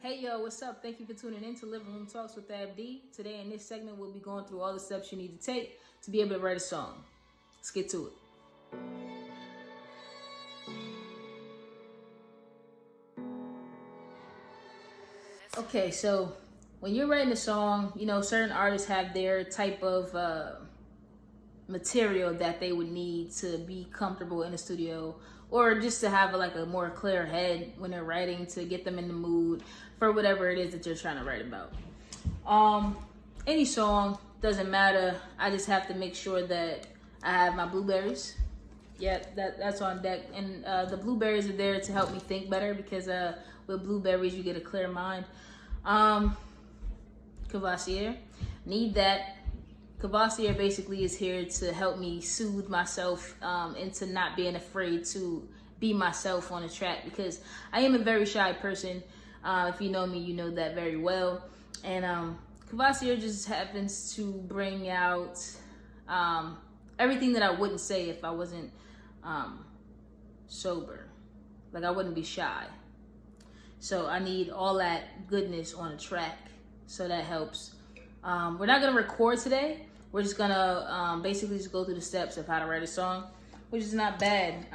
Hey yo, what's up? Thank you for tuning in to Living Room Talks with Abdi. Today in this segment, we'll be going through all the steps you need to take to be able to write a song. Let's get to it. Okay, so when you're writing a song, certain artists have their type of material that they would need to be comfortable in the studio, or just to have a more clear head when they're writing, to get them in the mood for whatever it is that you're trying to write about. Any song, doesn't matter. I just have to make sure that I have my blueberries. Yeah, that's on deck. And the blueberries are there to help me think better, because with blueberries you get a clear mind. Courvoisier, need that. Courvoisier basically is here to help me soothe myself into not being afraid to be myself on a track, because I am a very shy person. If you know me, you know that very well. And Courvoisier just happens to bring out everything that I wouldn't say if I wasn't sober. Like, I wouldn't be shy. So I need all that goodness on a track, so that helps. We're not gonna record today. We're just gonna basically just go through the steps of how to write a song, which is not bad.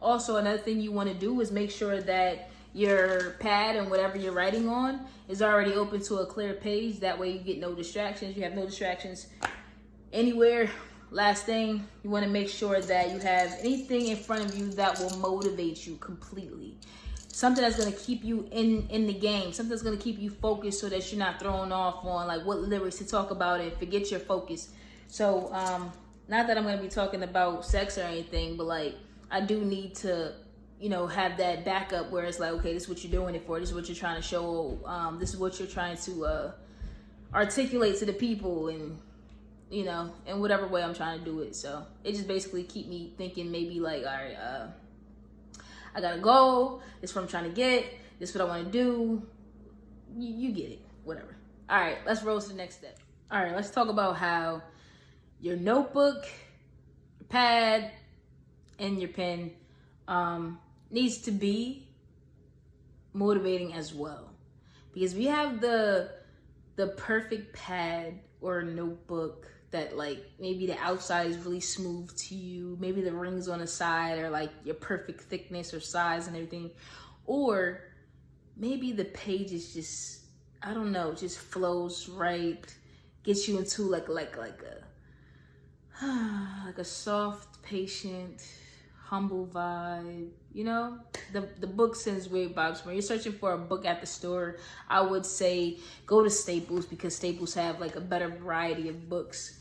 Also, another thing you wanna do is make sure that your pad and whatever you're writing on is already open to a clear page. That way you get no distractions. You have no distractions anywhere. Last thing, you wanna make sure that you have anything in front of you that will motivate you completely. Something that's going to keep you in the game. Something that's going to keep you focused, so that you're not thrown off on what lyrics to talk about and forget your focus. So, not that I'm going to be talking about sex or anything, but I do need to, have that backup where it's okay, this is what you're doing it for. This is what you're trying to show. This is what you're trying to articulate to the people, and, in whatever way I'm trying to do it. So it just basically keep me thinking, maybe all right, I got a goal. This is what I'm trying to get. This is what I want to do. You get it. Whatever. All right, let's roll to the next step. All right, let's talk about how your notebook, your pad, and your pen needs to be motivating as well. Because we have the perfect pad or notebook that maybe the outside is really smooth to you, maybe the rings on the side are your perfect thickness or size and everything, or maybe the page is just, I don't know, just flows right, gets you into like a soft, patient, humble vibe. The book sends weird vibes. When you're searching for a book at the store, I would say go to Staples, because Staples have a better variety of books.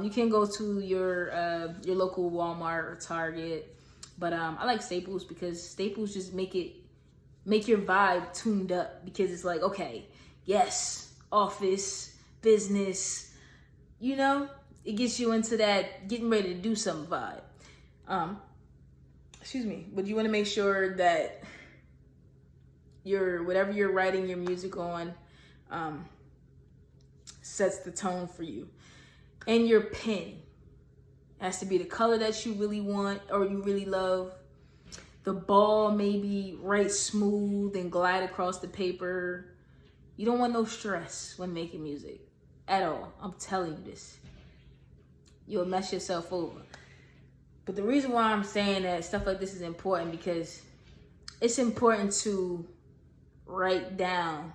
You can go to your local Walmart or Target, but I like Staples, because Staples just make your vibe tuned up, because it's okay, yes, office, business, it gets you into that getting ready to do something vibe. Excuse me, but you want to make sure that whatever you're writing your music on sets the tone for you. And your pen has to be the color that you really want or you really love. The ball may be right smooth and glide across the paper. You don't want no stress when making music at all. I'm telling you this. You'll mess yourself over. But the reason why I'm saying that stuff like this is important, because it's important to write down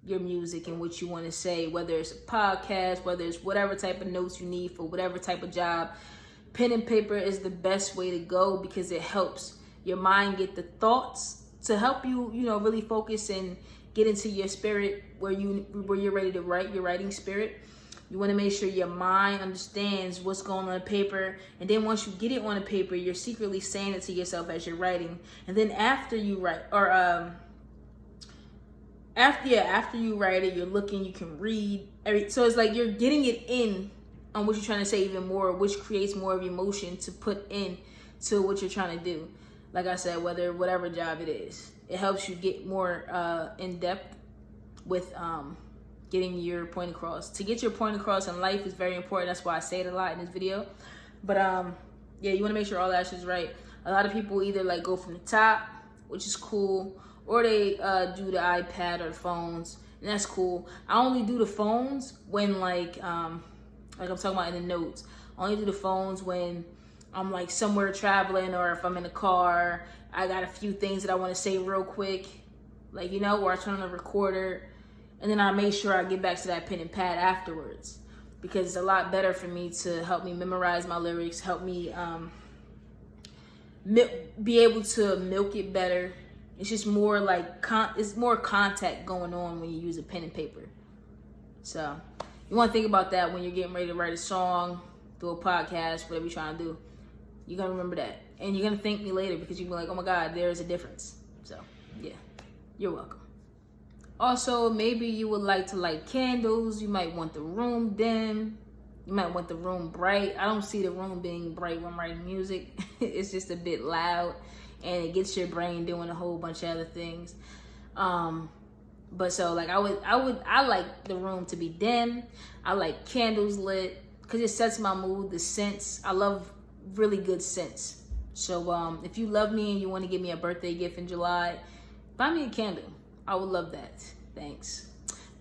your music and what you want to say, whether it's a podcast, whether it's whatever type of notes you need for whatever type of job. Pen and paper is the best way to go, because it helps your mind get the thoughts to help you, really focus and get into your spirit where you're ready to write, your writing spirit. You want to make sure your mind understands what's going on paper, and then once you get it on the paper, you're secretly saying it to yourself as you're writing. And then after you write, or after you write it, you're looking, you can read. So it's you're getting it in on what you're trying to say even more, which creates more of emotion to put in to what you're trying to do. Like I said, whatever job it is, it helps you get more in depth with getting your point across. To get your point across in life is very important. That's why I say it a lot in this video. But yeah, you want to make sure all that shit is right. A lot of people either go from the top, which is cool, or they do the iPad or the phones, and that's cool. I only do the phones when like I'm talking about in the notes. I only do the phones when I'm like somewhere traveling, or if I'm in a car, I got a few things that I want to say real quick, like, you know, or I turn on the recorder, and then I make sure I get back to that pen and pad afterwards, because it's a lot better for me to help me memorize my lyrics, help me be able to milk it better. It's just more like it's more contact going on when you use a pen and paper. So you want to think about that when you're getting ready to write a song, do a podcast, whatever you're trying to do. You're going to remember that. And you're going to thank me later, because you're going to be like, oh my God, there's a difference. So, yeah, you're welcome. Also, maybe you would like to light candles. You might want the room dim. You might want the room bright. I don't see the room being bright when I'm writing music. It's just a bit loud, and it gets your brain doing a whole bunch of other things. But so like I like the room to be dim. I like candles lit because it sets my mood. The scents, I love really good scents. So if you love me and you want to give me a birthday gift in July, buy me a candle. I would love that. Thanks.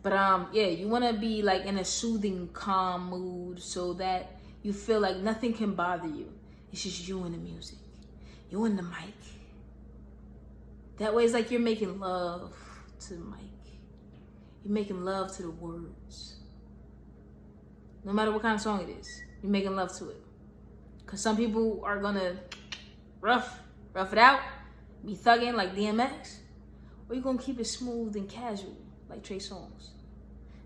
But yeah, you want to be like in a soothing, calm mood so that you feel like nothing can bother you. It's just you and the music, you and the mic. That way it's like you're making love to the mic. You're making love to the words. No matter what kind of song it is, you're making love to it. Because some people are going to rough it out, be thugging like DMX, or you're going to keep it smooth and casual like Trey Songz.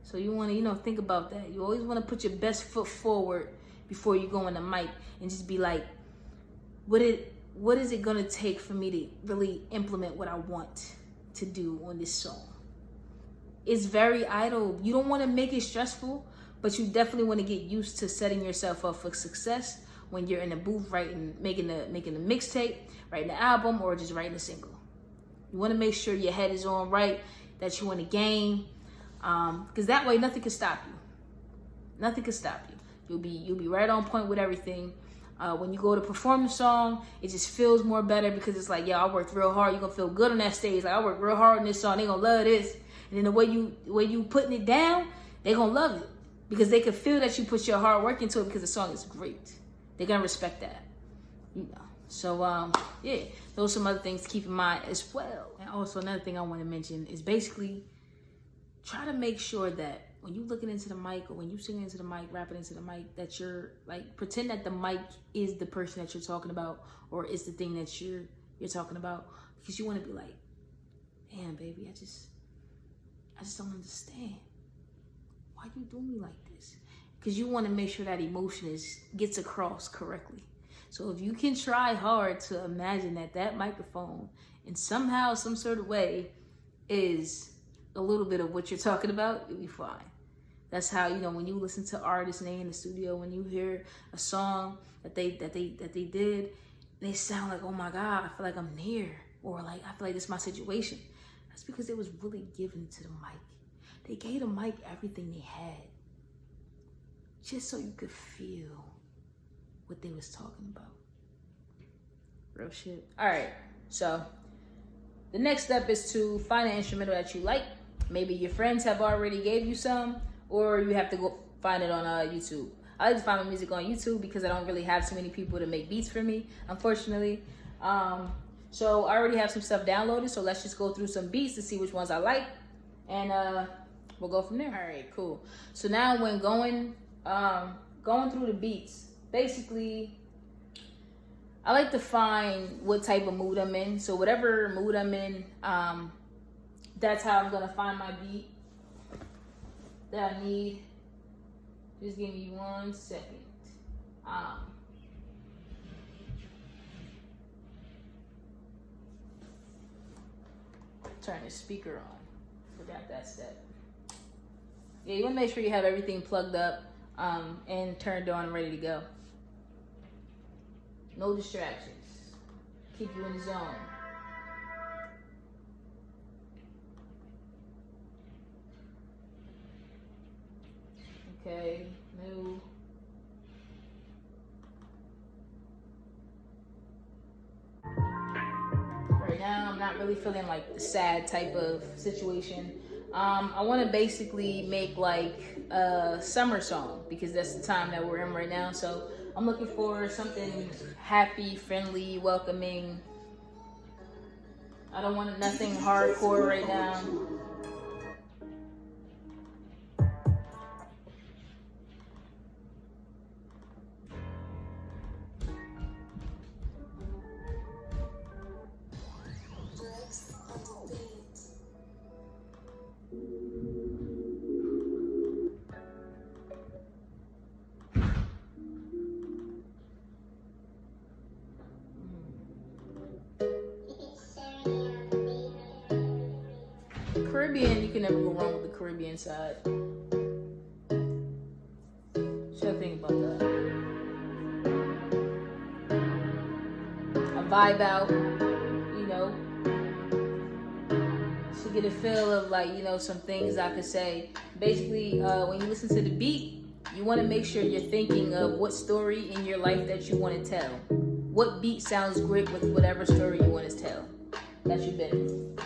So you want to, think about that. You always want to put your best foot forward before you go on the mic and just be like, what is it going to take for me to really implement what I want to do on this song? It's very idle. You don't want to make it stressful, but you definitely want to get used to setting yourself up for success when you're in the booth writing, making the mixtape, writing the album, or just writing a single. You want to make sure your head is on right, that you want to game, because that way nothing can stop you. Nothing can stop you. You'll be right on point with everything. When you go to perform the song, it just feels more better because it's like, yo, I worked real hard. You're gonna feel good on that stage. Like, I worked real hard on this song. They gonna love this. And then the way you putting it down, they gonna love it because they can feel that you put your hard work into it because the song is great. They're gonna respect that, So yeah, those are some other things to keep in mind as well. And also another thing I want to mention is basically try to make sure that when you looking into the mic or when you singing into the mic, rapping into the mic, that you're like, pretend that the mic is the person that you're talking about or is the thing that you're talking about, because you want to be like, damn, baby, I just don't understand. Why you do me like this? Because you want to make sure that emotion gets across correctly. So if you can try hard to imagine that microphone in somehow, some sort of way is a little bit of what you're talking about, you'll be fine. That's how, when you listen to artists and they in the studio, when you hear a song that they did, they sound like, oh my God, I feel like I'm near, or like, I feel like this is my situation. That's because it was really given to the mic. They gave the mic everything they had, just so you could feel what they was talking about. Real shit. All right, so the next step is to find an instrumental that you like. Maybe your friends have already gave you some, or you have to go find it on YouTube. I like to find my music on YouTube because I don't really have too many people to make beats for me, unfortunately. So I already have some stuff downloaded, so let's just go through some beats to see which ones I like, and we'll go from there. All right, cool. So now when going through the beats, basically, I like to find what type of mood I'm in. So whatever mood I'm in, that's how I'm gonna find my beat that I need. Just give me 1 second. Turn the speaker on. Forgot that step. Yeah, you wanna make sure you have everything plugged up and turned on and ready to go. No distractions. Keep you in the zone. Okay, new. Right now, I'm not really feeling like the sad type of situation, I want to basically make like a summer song because that's the time that we're in right now. So I'm looking for something happy, friendly, welcoming. I don't want nothing hardcore right now. Caribbean, you can never go wrong with the Caribbean side. Should I think about that? A vibe out, you know. Should get a feel of like, you know, some things I could say. Basically, when you listen to the beat, you want to make sure you're thinking of what story in your life that you want to tell. What beat sounds great with whatever story you want to tell. That's your benefit.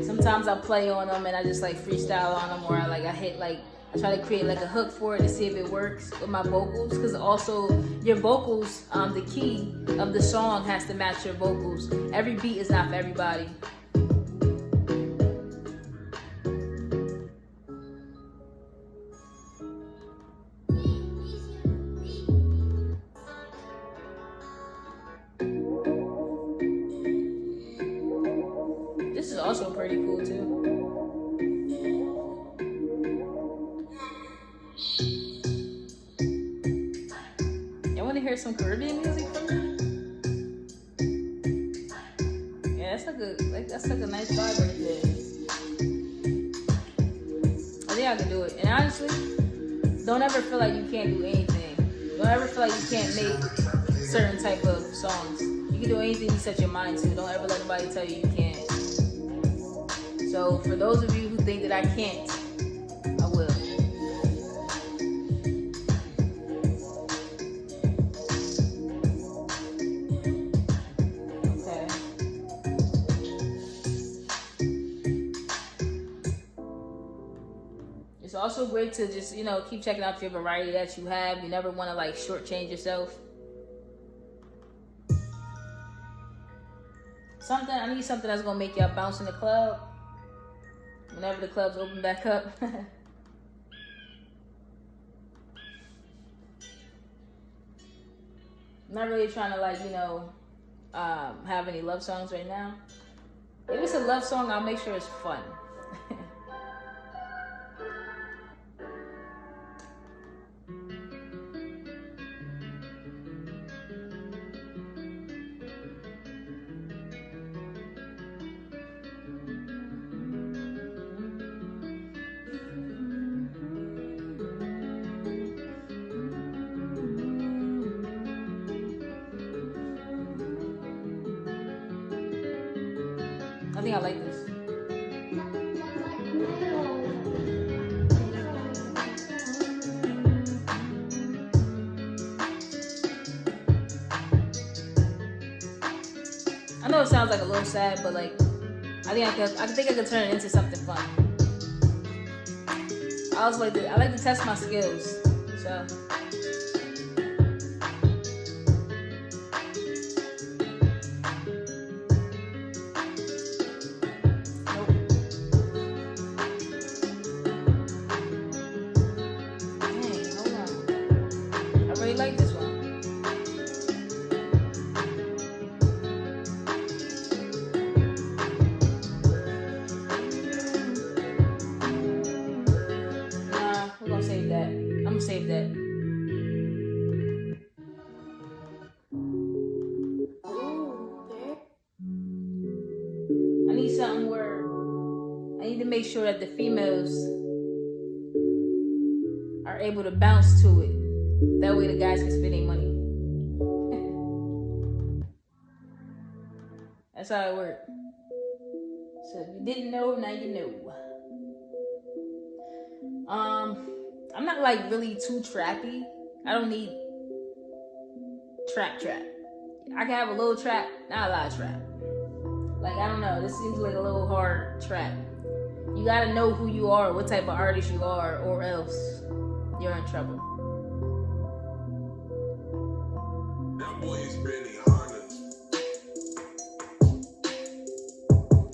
Sometimes I play on them and I just like freestyle on them, or I try to create like a hook for it to see if it works with my vocals. Because also your vocals, the key of the song has to match your vocals. Every beat is not for everybody. This is also pretty cool too. Y'all want to hear some Caribbean music from me? Yeah, that's like a nice vibe right there. I think I can do it. And honestly, don't ever feel like you can't do anything. Don't ever feel like you can't make certain type of songs. You can do anything you set your mind to. Don't ever let nobody tell you you can't. So for those of you who think that I can't, I will. Okay. It's also great to just, you know, keep checking out your variety that you have. You never want to like shortchange yourself. I need something that's gonna make y'all bounce in the club whenever the clubs open back up. I'm not really trying to like, you know, have any love songs right now. If it's a love song, I'll make sure it's fun. I think I like this. I know it sounds like a little sad, but like I think I could turn it into something fun. I like to test my skills. So like this one. Nah, we're gonna save that. I'm gonna save that. I need something where I need to make sure that the females are able to bounce to it. That way the guys can spend their money. That's how it works. So if you didn't know, now you know. I'm not like really too trappy. I don't need trap. I can have a little trap, not a lot of trap. Like, I don't know, this seems like a little hard trap. You gotta know who you are, what type of artist you are, or else you're in trouble. That boy is barely honest.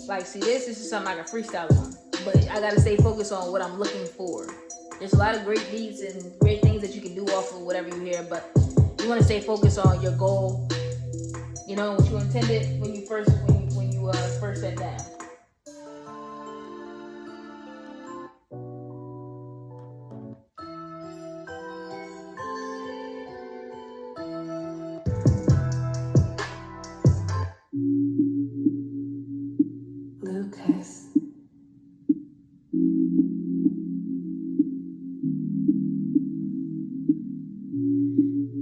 Like, see, this is something I can freestyle on, but I gotta stay focused on what I'm looking for. There's a lot of great beats and great things that you can do off of whatever you hear, but you want to stay focused on your goal. You know what you intended when you first sat down. Lucas.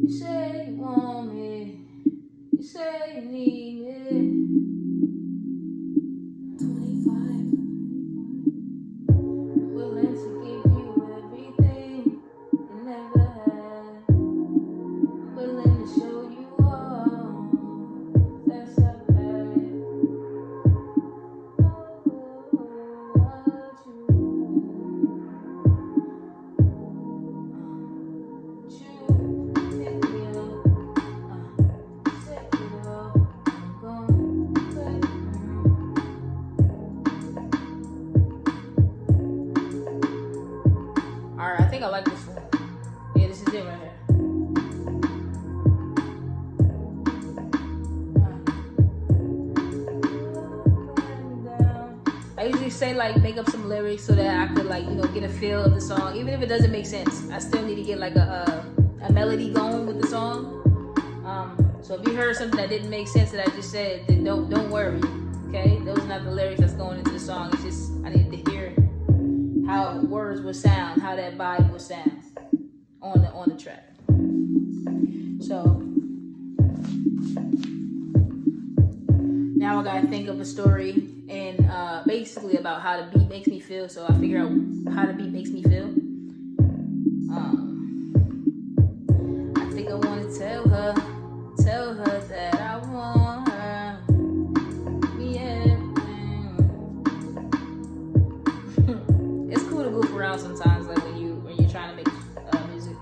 You say you want me, you say you need me. 25. Willing to give you everything you never had. Willing to show you all that's I've had. Alright, I think I like this one. Yeah, this is it right here. I usually say like make up some lyrics so that I could like, you know, get a feel of the song. Even if it doesn't make sense, I still need to get like a melody going with the song. So if you heard something that didn't make sense that I just said, then don't worry. Okay? Those are not the lyrics that's going into the song. It's just I needed to hear how words would sound, how that vibe would sound on the track. So now I gotta think of a story and basically about how the beat makes me feel. So I figure out how the beat makes me feel. I think I want to tell her that I want her. Yeah. It's cool to goof around sometimes, like when you're trying to make music.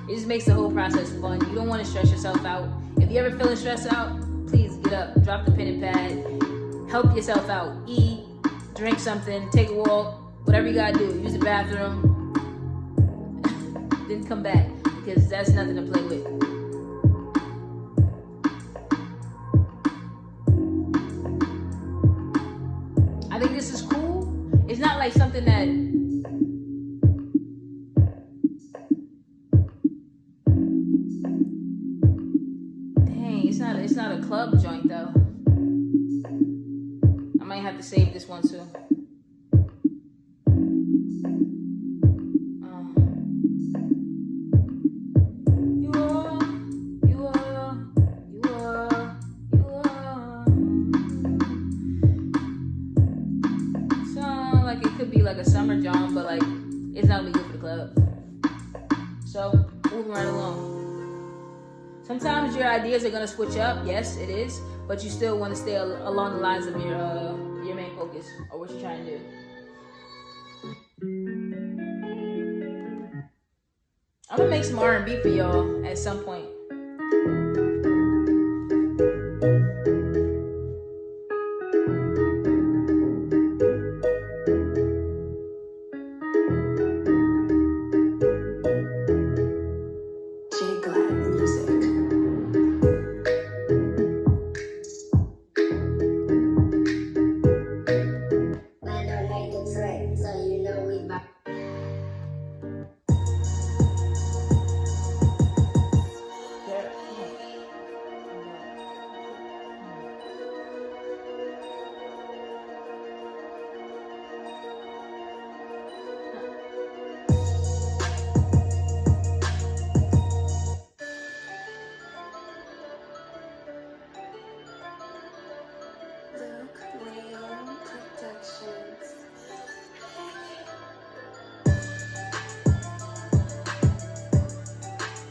It just makes the whole process fun. You don't want to stress yourself out. If you ever feeling stressed out, please get up, drop the pen and pad, help yourself out, eat, drink something, take a walk, whatever you gotta do. Use the bathroom, then come back, because that's nothing to play with. I think this is cool. It's not like something that it's not a club joint though. I might have to save this one too. Sound like it could be like a summer jam, but like it's not gonna be good for the club. So moving right along. Sometimes your ideas are gonna switch up. Yes, it is, but you still want to stay along the lines of your main focus or what you're trying to do. I'm gonna make some R&B for y'all at some point.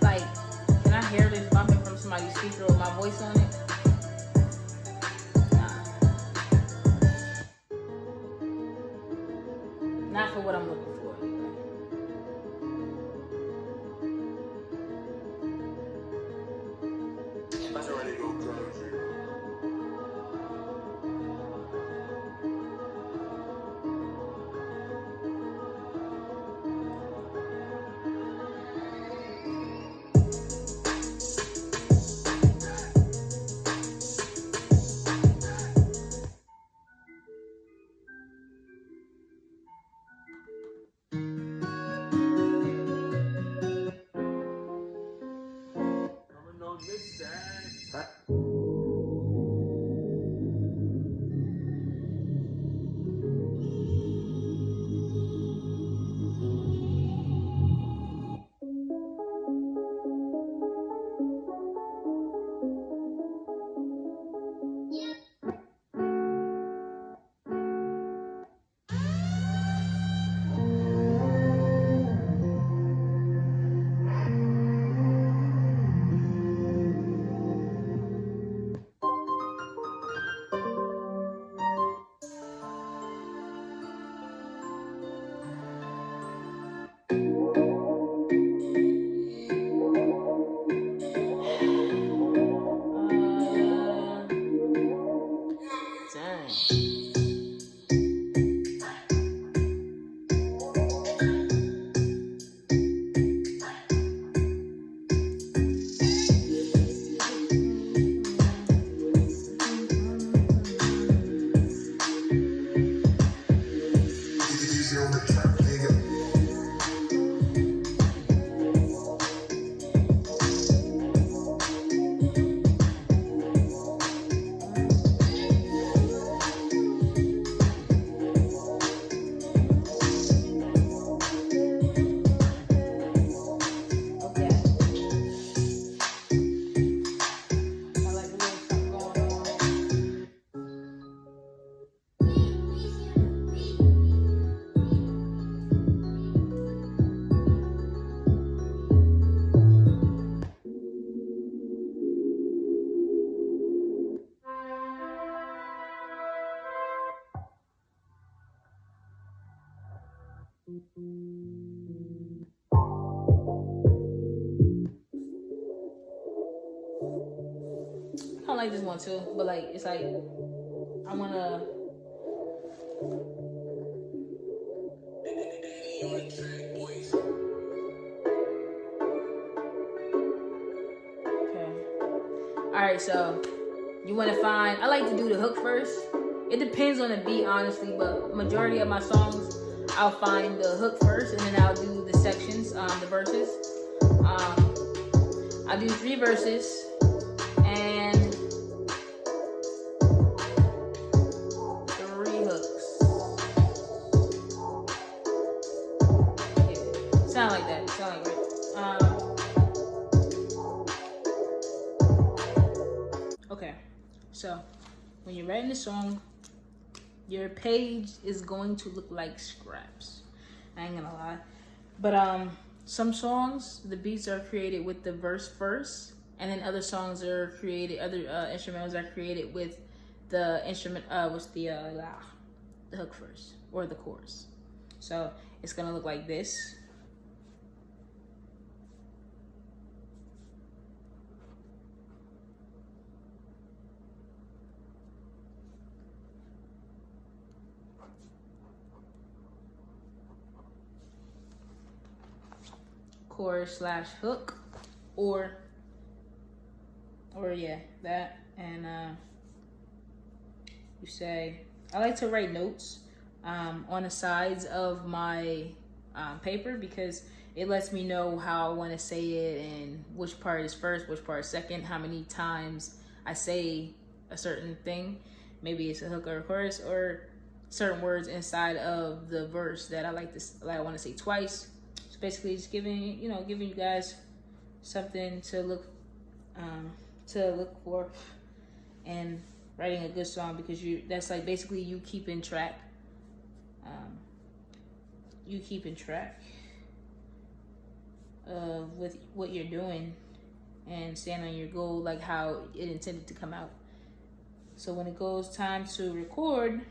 Like, can I hear this bumping from somebody's speaker with my voice on it? Not for what I'm looking for. That's already go country. Coming on this side. Dang. Easy on the track, nigga. Okay. I like a little something going on. I don't like this one too, but like it's like I wanna. Okay. All right, so you want to find. I like to do the hook first. It depends on the beat, honestly, but majority of my songs, I'll find the hook first, and then I'll do the sections, the verses. I'll do 3 verses and 3 hooks. Yeah, sound like that. Sound like it. Okay, so when you're writing a song, your page is going to look like scraps. I ain't gonna lie, but some songs the beats are created with the verse first, and then other songs are created, other instrumentals are created with the instrument with the hook first or the chorus. So it's gonna look like this. Chorus slash hook, or yeah, that. And you say, I like to write notes on the sides of my paper, because it lets me know how I want to say it and which part is first, which part is second, how many times I say a certain thing. Maybe it's a hook or a chorus, or certain words inside of the verse that I want to say twice. Basically just giving you guys something to look for, and writing a good song, because that's like basically you keeping track of with what you're doing and staying on your goal, like how it intended to come out. So when it goes time to record,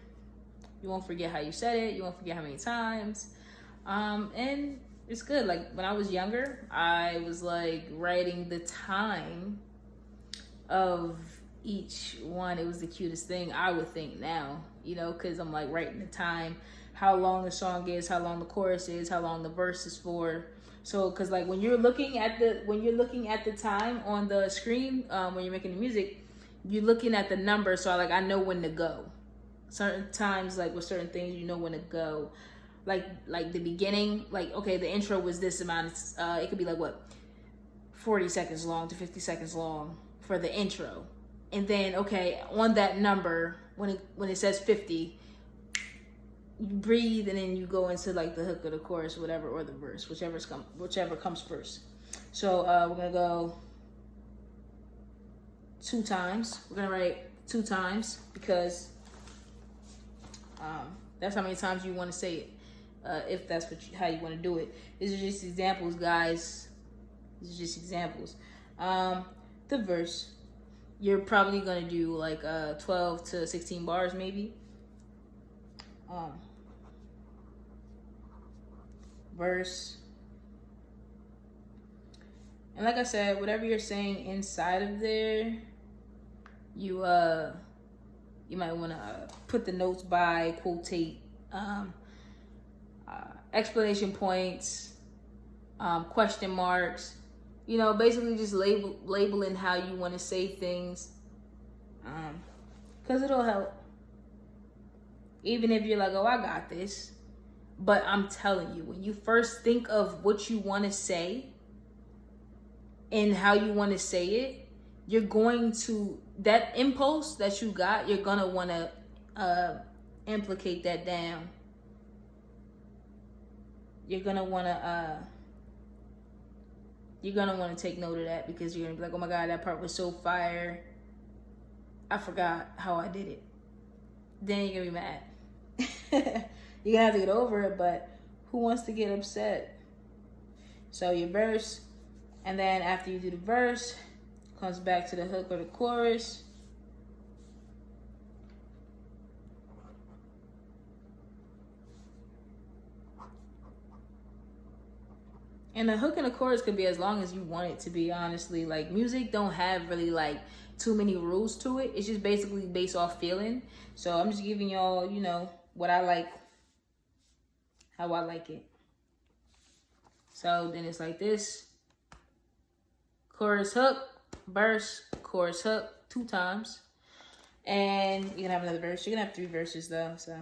You won't forget how you said it. You won't forget how many times. And it's good. Like when I was younger, I was like writing the time of each one. It was the cutest thing, I would think now, you know, because I'm like writing the time, how long the song is, how long the chorus is, how long the verse is for. So because like when you're looking at the time on the screen, when you're making the music, you're looking at the number, so I know when to go. Certain times, like with certain things, you know when to go. Like the beginning, like okay, the intro was this amount. It could be like what, 40 seconds long to 50 seconds long for the intro, and then okay, on that number when it says 50, you breathe and then you go into like the hook or the chorus, whatever, or the verse, whichever comes first. So we're gonna go 2 times. We're gonna write 2 times because that's how many times you want to say it, if that's how you want to do it. These are just examples, guys. These are just examples. The verse, you're probably gonna do like 12 to 16 bars, maybe. Verse, and like I said, whatever you're saying inside of there, you might want to put the notes by, quotate, explanation points, question marks, you know, basically just labeling how you want to say things, because it'll help. Even if you're like, oh, I got this. But I'm telling you, when you first think of what you want to say and how you want to say it, you're going to, that impulse that you got, you're going to want to implicate that down. You're going to want to take note of that, because you're going to be like, oh my God, that part was so fire. I forgot how I did it. Then you're going to be mad. You're going to have to get over it, but who wants to get upset? So your verse, and then after you do the verse, comes back to the hook or the chorus. And the hook and the chorus could be as long as you want it to be, honestly. Like, music don't have really like too many rules to it. It's just basically based off feeling. So I'm just giving y'all, you know, what I like, how I like it. So then it's like this: chorus, hook, verse, chorus, hook, 2 times. And you're gonna have another verse. You're gonna have 3 verses though, so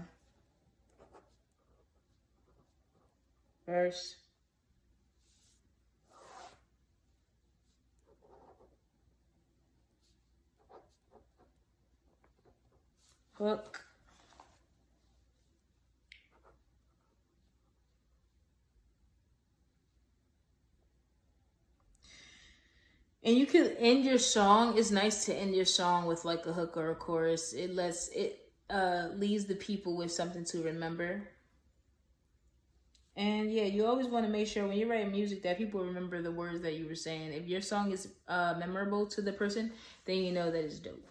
verse, hook, and you could end your song. It's nice to end your song with like a hook or a chorus. It leaves the people with something to remember. And yeah, you always want to make sure when you're writing music that people remember the words that you were saying. If your song is memorable to the person, then you know that it's dope.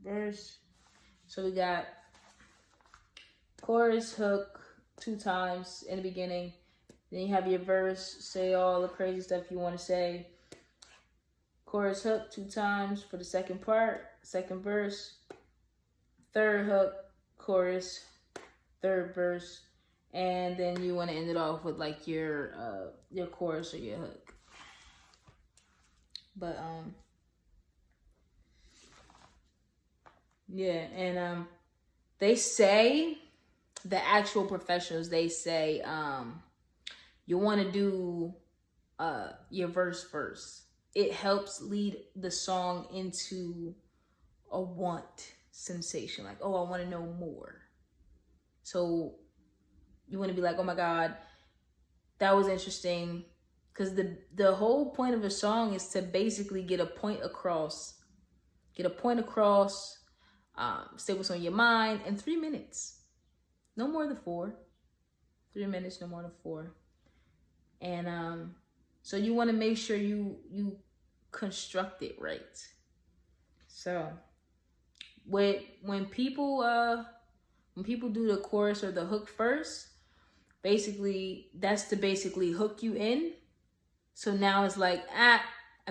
Verse. So we got chorus, hook, 2 times in the beginning. Then you have your verse, say all the crazy stuff you want to say. Chorus, hook, 2 times for the second part, second verse. Third hook, chorus, third verse, and then you want to end it off with like your chorus or your hook. But yeah, and they say, the actual professionals, they say you want to do your verse first. It helps lead the song into a want sensation, like, oh, I want to know more. So you want to be like, oh my God, that was interesting, because the whole point of a song is to basically get a point across, say what's on your mind in 3 minutes. No more than 4. 3 minutes, no more than 4. And so you want to make sure you construct it right. So when people do the chorus or the hook first, basically that's to basically hook you in. So now it's like, I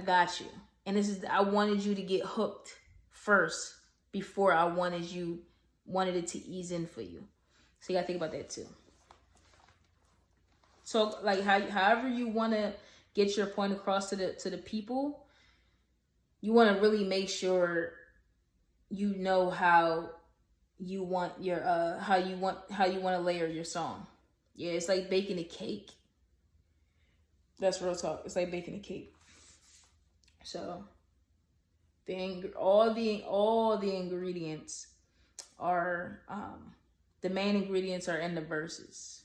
got you. And I wanted you to get hooked first before I wanted it to ease in for you. So you gotta think about that too. So like however you wanna get your point across to the people, you wanna really make sure you know how you want your how you want to layer your song. Yeah, it's like baking a cake. That's real talk. It's like baking a cake. So all the ingredients are the main ingredients are in the verses.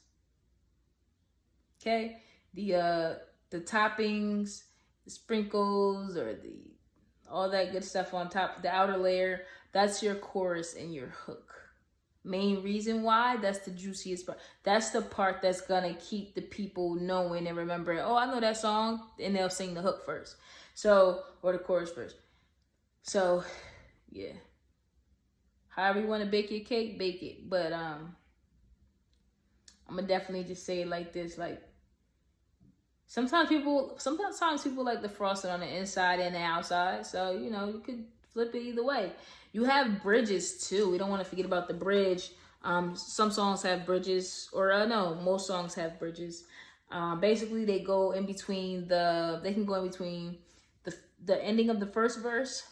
Okay? The toppings, the sprinkles, or all that good stuff on top, the outer layer, that's your chorus and your hook. Main reason why, that's the juiciest part. That's the part that's gonna keep the people knowing and remembering, oh, I know that song, and they'll sing the hook first. So, or the chorus first. So, yeah. However you want to bake your cake, bake it. But I'm gonna definitely just say it like this, like sometimes people like the frosting on the inside and the outside. So, you know, you could flip it either way. You have bridges too. We don't want to forget about the bridge. Some songs have bridges, or no, most songs have bridges. Basically, they go in between they can go in between the ending of the first verse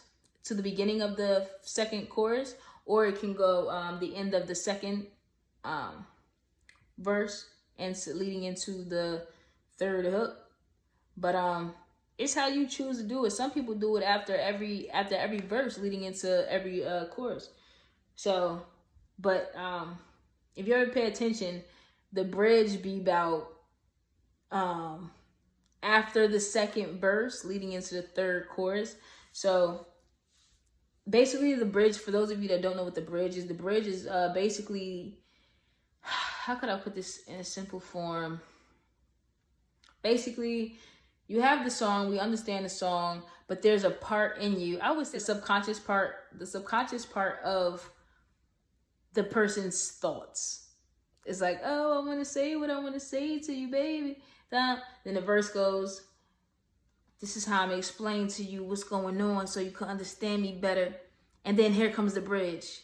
to the beginning of the second chorus, or it can go the end of the second verse and leading into the third hook. But it's how you choose to do it. Some people do it after every verse leading into every chorus. So, but if you ever pay attention, the bridge be about after the second verse leading into the third chorus. So basically the bridge, for those of you that don't know what the bridge is basically, how could I put this in a simple form? Basically, you have the song, we understand the song, but there's a part in you, I would say the subconscious part of the person's thoughts. It's like, oh, I want to say what I want to say to you, baby. Then the verse goes, this is how I'm explaining to you what's going on so you can understand me better. And then here comes the bridge.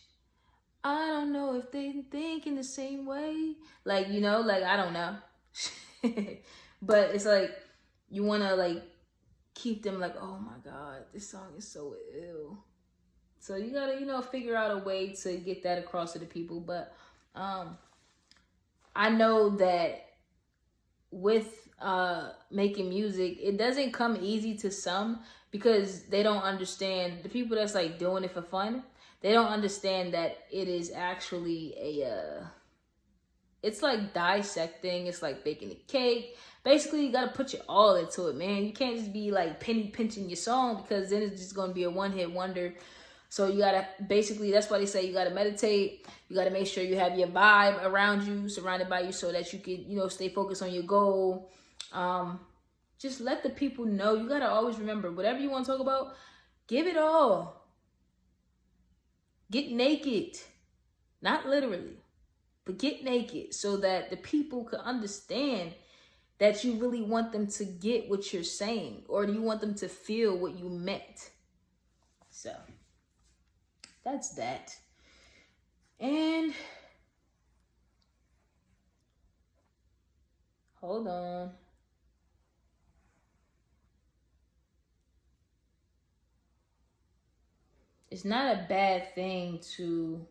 I don't know if they think in the same way. Like, you know, like, I don't know. But it's like, you want to like keep them like, oh my God, this song is so ill. So you got to, you know, figure out a way to get that across to the people. But I know that with making music, it doesn't come easy to some, because they don't understand, the people that's like doing it for fun, they don't understand that it is actually it's like dissecting, it's like baking a cake. Basically, you gotta put your all into it, man. You can't just be like penny pinching your song, because then it's just gonna be a one-hit wonder. So you gotta, basically, that's why they say you gotta meditate. You gotta make sure you have your vibe around you, surrounded by you, so that you can, you know, stay focused on your goal. Just let the people know. You gotta always remember, whatever you want to talk about, give it all. Get naked. Not literally, but get naked, so that the people can understand that you really want them to get what you're saying, or do you want them to feel what you meant. So that's that. And hold on. It's not a bad thing to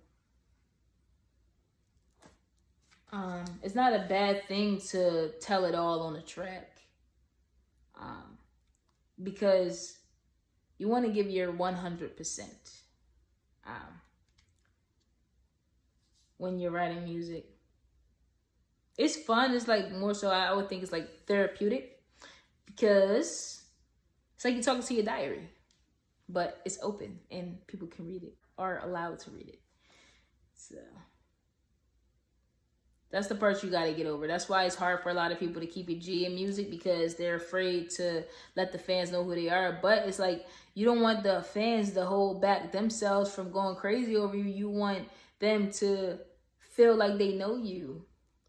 tell it all on a track. Because you want to give your 100%. When you're writing music, it's fun. It's like more so, I would think it's like therapeutic, because it's like you're talking to your diary, but it's open and people can read it, are allowed to read it. So That's the part you got to get over. That's why it's hard for a lot of people to keep it G in music, because they're afraid to let the fans know who they are. But it's like, you don't want the fans to hold back themselves from going crazy over you. You want them to feel like they know you.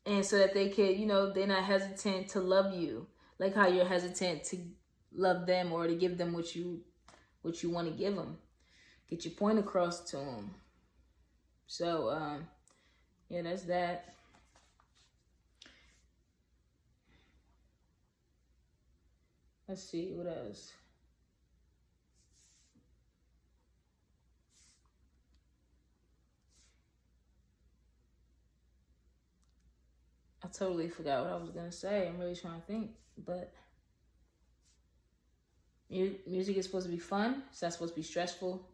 And so that they could, you know, they're not hesitant to love you. Like how you're hesitant to love them or to give them what you want to give them. Get your point across to them. So, yeah, that's that. Let's see, what else? I totally forgot what I was gonna say. I'm really trying to think, but music is supposed to be fun. It's not supposed to be stressful.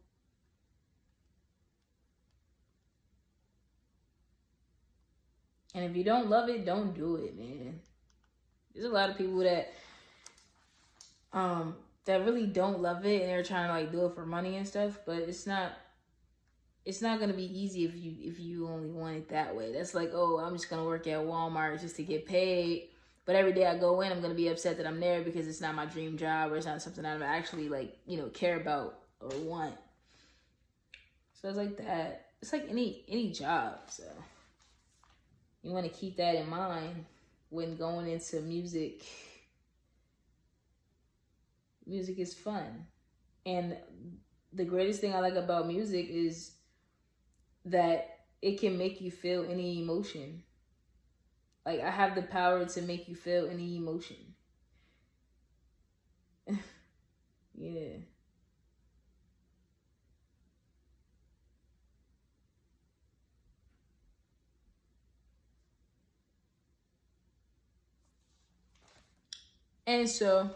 And if you don't love it, don't do it, man. There's a lot of people that really don't love it, and they're trying to like do it for money and stuff, but it's not gonna be easy if you only want it that way. That's like, oh, I'm just gonna work at Walmart just to get paid, but every day I go in, I'm gonna be upset that I'm there because it's not my dream job, or it's not something I actually like, you know, care about or want. So it's like that. It's like any job. So you want to keep that in mind when going into music. Music is fun. And the greatest thing I like about music is that it can make you feel any emotion. Like, I have the power to make you feel any emotion. Yeah. And so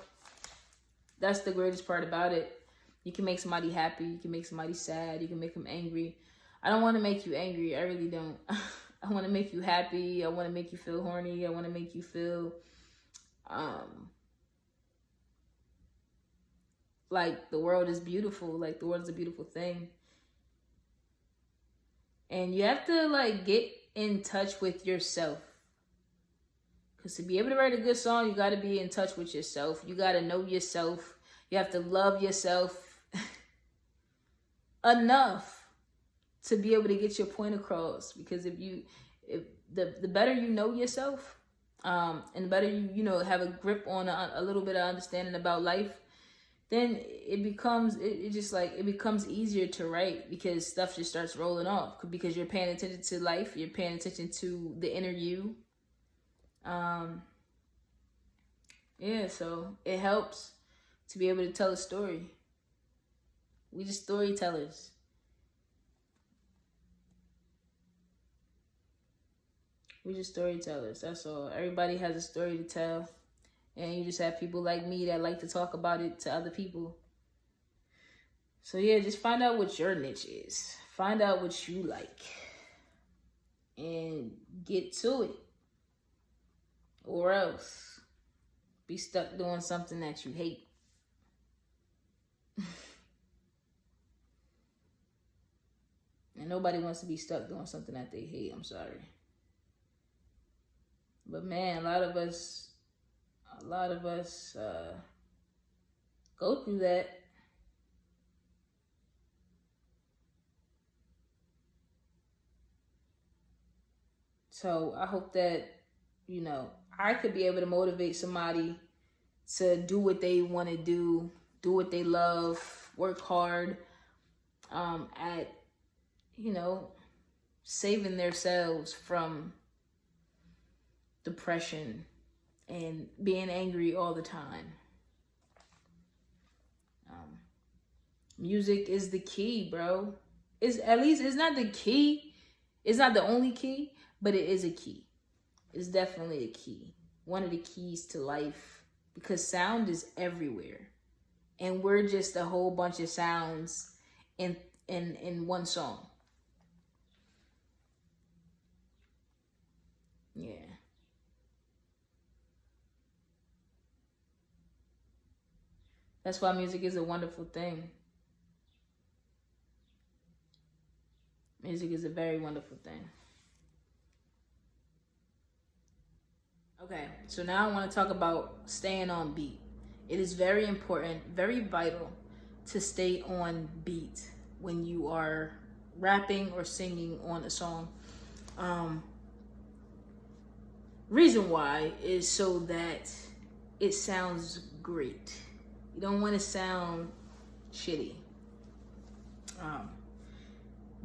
that's the greatest part about it. You can make somebody happy. You can make somebody sad. You can make them angry. I don't want to make you angry. I really don't. I want to make you happy. I want to make you feel horny. I want to make you feel like the world is beautiful. Like the world is a beautiful thing. And you have to like get in touch with yourself. Because to be able to write a good song, you got to be in touch with yourself. You got to know yourself. You have to love yourself enough to be able to get your point across. Because if the better you know yourself, and the better you know, have a grip on a little bit of understanding about life, then it becomes easier to write, because stuff just starts rolling off, because you're paying attention to life. You're paying attention to the inner you. Yeah, so it helps to be able to tell a story. We just storytellers. We just storytellers, that's all. Everybody has a story to tell. And you just have people like me that like to talk about it to other people. So yeah, just find out what your niche is. Find out what you like. And get to it. Or else be stuck doing something that you hate. And nobody wants to be stuck doing something that they hate. I'm sorry. But man, a lot of us go through that. So I hope that, you know, I could be able to motivate somebody to do what they want to do what they love, work hard at, you know, saving themselves from depression and being angry all the time. Music is the key, bro. It's not the key. It's not the only key, but it is a key. It's definitely a key. One of the keys to life, because sound is everywhere. And we're just a whole bunch of sounds in one song. Yeah. That's why music is a wonderful thing. Music is a very wonderful thing. Okay, so now I want to talk about staying on beat. It is very important, very vital to stay on beat when you are rapping or singing on a song. Reason why is so that it sounds great. You don't want to sound shitty.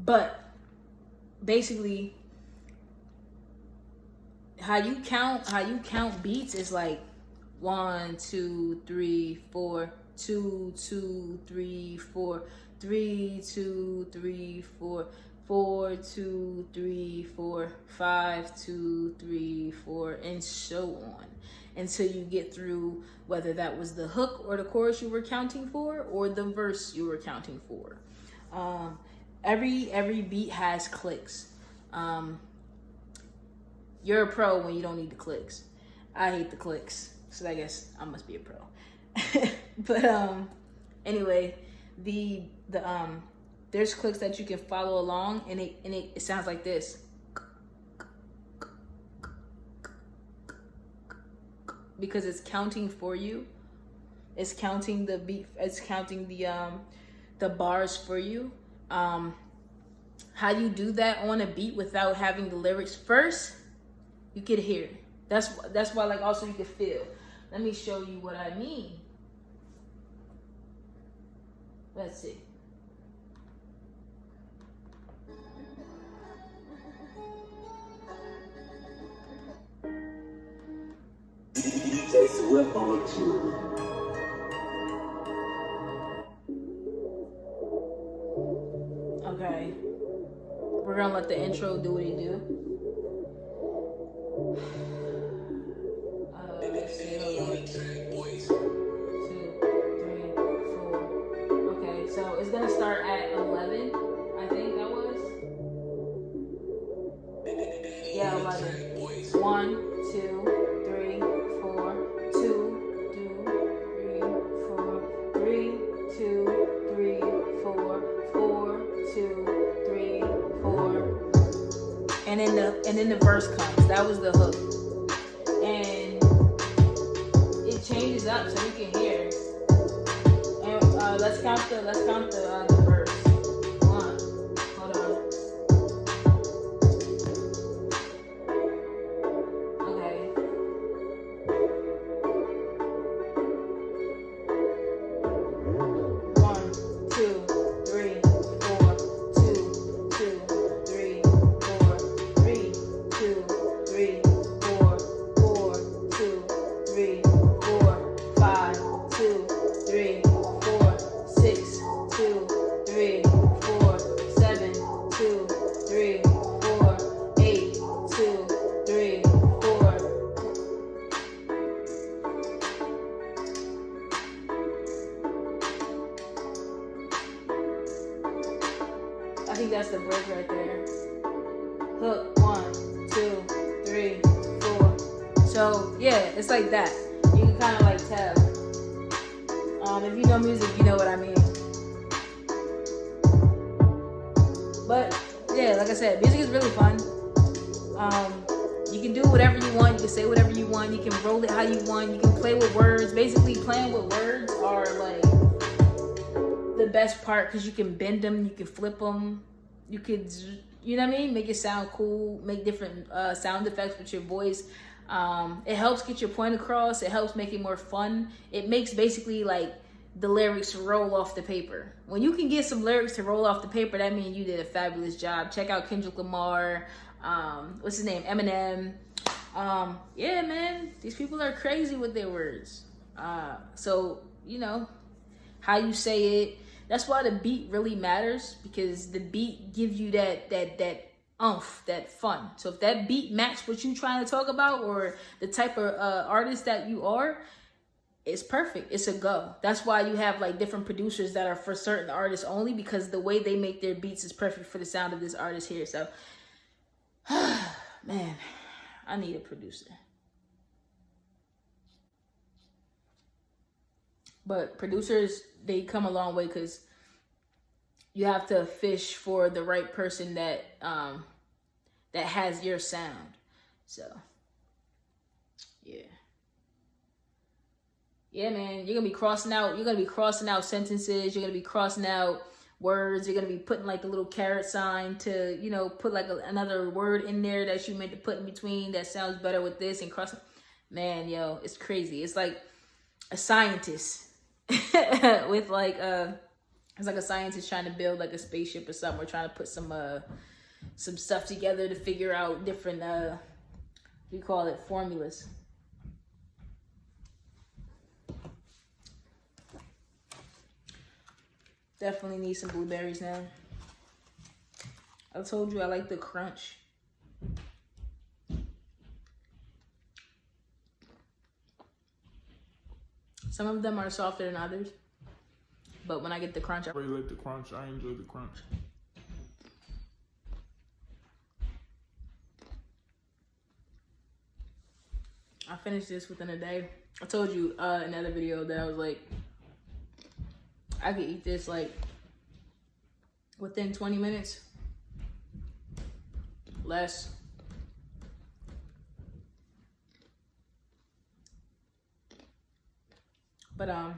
But basically, how you count beats is like 1, 2, 3, 4, 2, 2, 3, 4, 3, 2, 3, 4, 4, 2, 3, 4, 5, 2, 3, 4, and so on until you get through whether that was the hook or the chorus you were counting for or the verse you were counting for. Every beat has clicks. You're a pro when you don't need the clicks. I hate the clicks, so I guess I must be a pro. But anyway, there's clicks that you can follow along, and it sounds like this. Because it's counting for you. It's counting the beat. It's counting the bars for you. How you do that on a beat without having the lyrics first, you could hear. That's why, like, also you could feel. Let me show you what I mean. Let's see. DJ Swift on the tune. Okay. We're gonna let the intro do what it do. Let's see. Hold on. 2, 3, 4. Okay, so it's gonna start at 11. I think that was. Yeah, 11. 1, 2, 3, 4. 2, 2, 3, 4. 3, 2, 3, 4. 4, 2, 3, 4. And then the verse comes. That was the hook. And it changes up so you can hear. And let's count the verse. 1. Hold on. Okay. One, two, 3, 4, 2, 2, 3, 4, 3, 2, 3, 4, 4, 2, 3, 4, 5, 2, 3, 4, 6, 2, 3, 4, 7, 2, 3, 4, 8, 2, 3, 4. I think that's the break right there. Hook, 1, 2, 3, 4. So yeah, it's like that. You can kind of like tell. If you know music, you know what I mean. But yeah, like I said, music is really fun. You can do whatever you want. You can say whatever you want. You can roll it how you want. You can play with words. Basically, playing with words are like the best part because you can bend them, you can flip them, you could, you know what I mean, make it sound cool, make different sound effects with your voice. It helps get your point across. It helps make it more fun. It makes basically like the lyrics roll off the paper. When you can get some lyrics to roll off the paper, that means you did a fabulous job. Check out Kendrick Lamar, what's his name, Eminem. Yeah, man, these people are crazy with their words. So, you know, how you say it. That's why the beat really matters, because the beat gives you that oomph, that fun. So if that beat match what you trying to talk about or the type of artist that you are, it's perfect. It's a go. That's why you have like different producers that are for certain artists only, because the way they make their beats is perfect for the sound of this artist here. So, man, I need a producer. But producers, they come a long way because you have to fish for the right person that that has your sound. So Yeah, man, you're gonna be crossing out sentences, you're gonna be crossing out words, you're gonna be putting like a little caret sign to, you know, put like another word in there that you meant to put in between that sounds better with this and crossing. Man, yo, it's crazy. It's like a scientist with like it's like a scientist trying to build like a spaceship or something. We're trying to put some stuff together to figure out different we call it formulas. Definitely need some blueberries now. I told you I like the crunch. Some of them are softer than others, but when I get the crunch, I really like the crunch. I enjoy the crunch. I finished this within a day. I told you in another video that I was like, I could eat this like within 20 minutes. Less. But I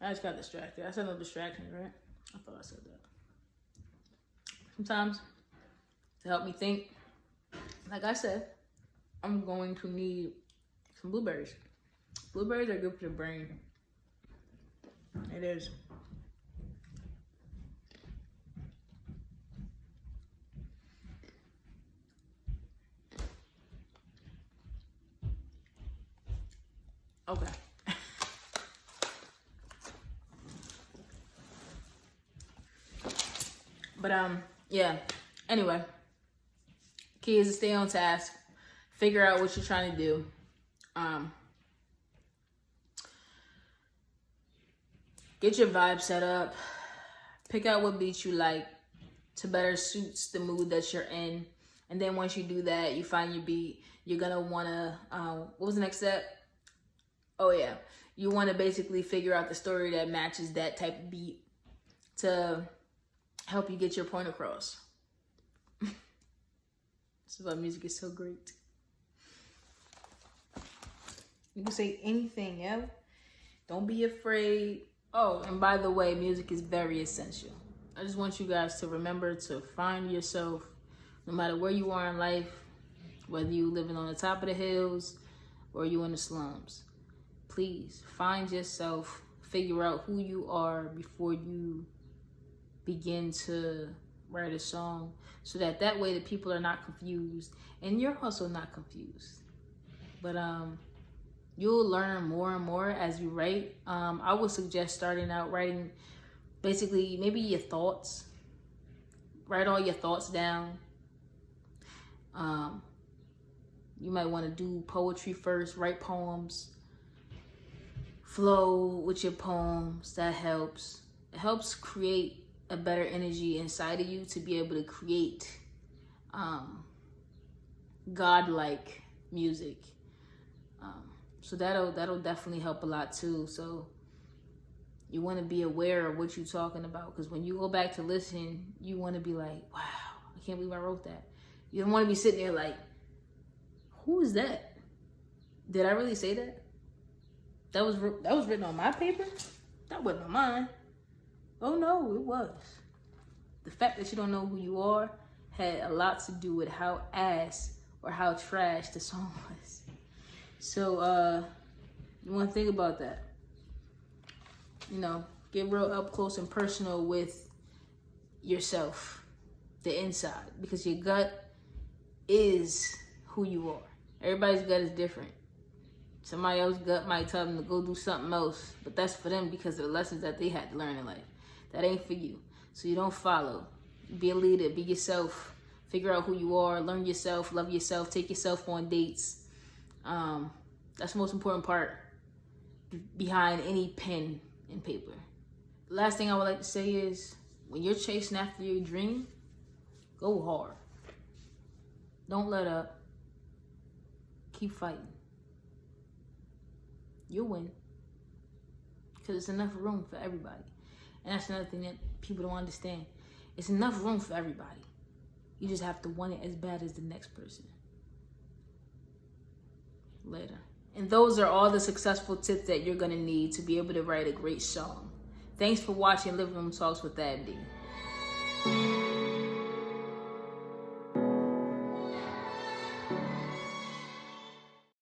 just got distracted. I said no distractions, right? I thought I said that. Sometimes to help me think, like I said, I'm going to need some blueberries. Blueberries are good for the brain. It is. Okay. But yeah. Anyway, key is to stay on task. Figure out what you're trying to do. Get your vibe set up. Pick out what beats you like to better suits the mood that you're in. And then once you do that, you find your beat. You're gonna wanna, what was the next step? Oh yeah, you wanna basically figure out the story that matches that type of beat to help you get your point across. This is why music is so great. You can say anything, yeah? Don't be afraid. Oh, and by the way, music is very essential. I just want you guys to remember to find yourself no matter where you are in life, whether you living on the top of the hills or you in the slums. Please find yourself, figure out who you are before you begin to write a song, so that way the people are not confused and you're also not confused. But you'll learn more and more as you write. I would suggest starting out writing basically maybe your thoughts. Write all your thoughts down. You might want to do poetry first, write poems. Flow with your poems, that helps. It helps create a better energy inside of you to be able to create godlike music. So that'll definitely help a lot too. So you want to be aware of what you're talking about, because when you go back to listen, you want to be like, wow, I can't believe I wrote that. You don't want to be sitting there like, who is that? Did I really say that? That was written on my paper? That wasn't on mine. Oh no, it was. The fact that you don't know who you are had a lot to do with how ass or how trash the song was. So you want to think about that. You know, get real up close and personal with yourself, the inside, because your gut is who you are. Everybody's gut is different. Somebody else's gut might tell them to go do something else, but that's for them because of the lessons that they had to learn in life. That ain't for you. So you don't follow. Be a leader, be yourself, figure out who you are, learn yourself, love yourself, take yourself on dates. That's the most important part behind any pen and paper. The last thing I would like to say is, when you're chasing after your dream, go hard. Don't let up. Keep fighting. You'll win. Because it's enough room for everybody. And that's another thing that people don't understand. It's enough room for everybody. You just have to want it as bad as the next person. later. And those are all the successful tips that you're going to need to be able to write a great song. Thanks for watching Living Room Talks with Abdi.